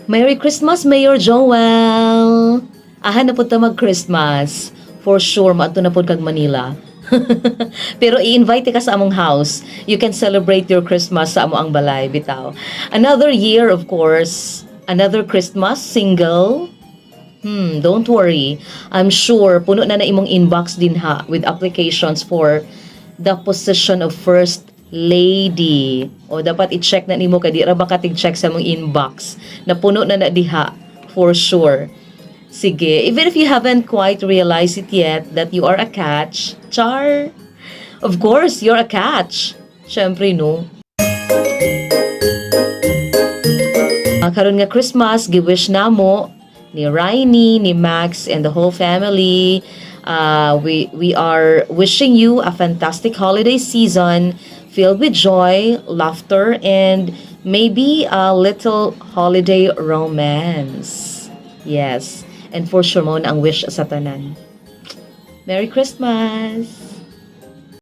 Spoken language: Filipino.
Merry Christmas, Mayor Joel! Ahan na po ta mag-Christmas. For sure, maadto na po kag Manila. Pero i-invite ka sa among house. You can celebrate your Christmas sa amo ang balay, bitaw. Another year, of course. Another Christmas, single. Don't worry. I'm sure, puno na imong inbox din ha with applications for the position of First Lady. O dapat i-check na nimo kay di ra ba katig-check sa mong inbox. Na puno na diha for sure. Sige, even if you haven't quite realized it yet that you are a catch, char. Of course, you're a catch. Syempre, no? Karon nga Christmas, gi-wish na mo ni Rainy, ni Max, and the whole family. We are wishing you a fantastic holiday season filled with joy, laughter, and maybe a little holiday romance. Yes. And for sure mo na ang wish sa tanan. Merry Christmas!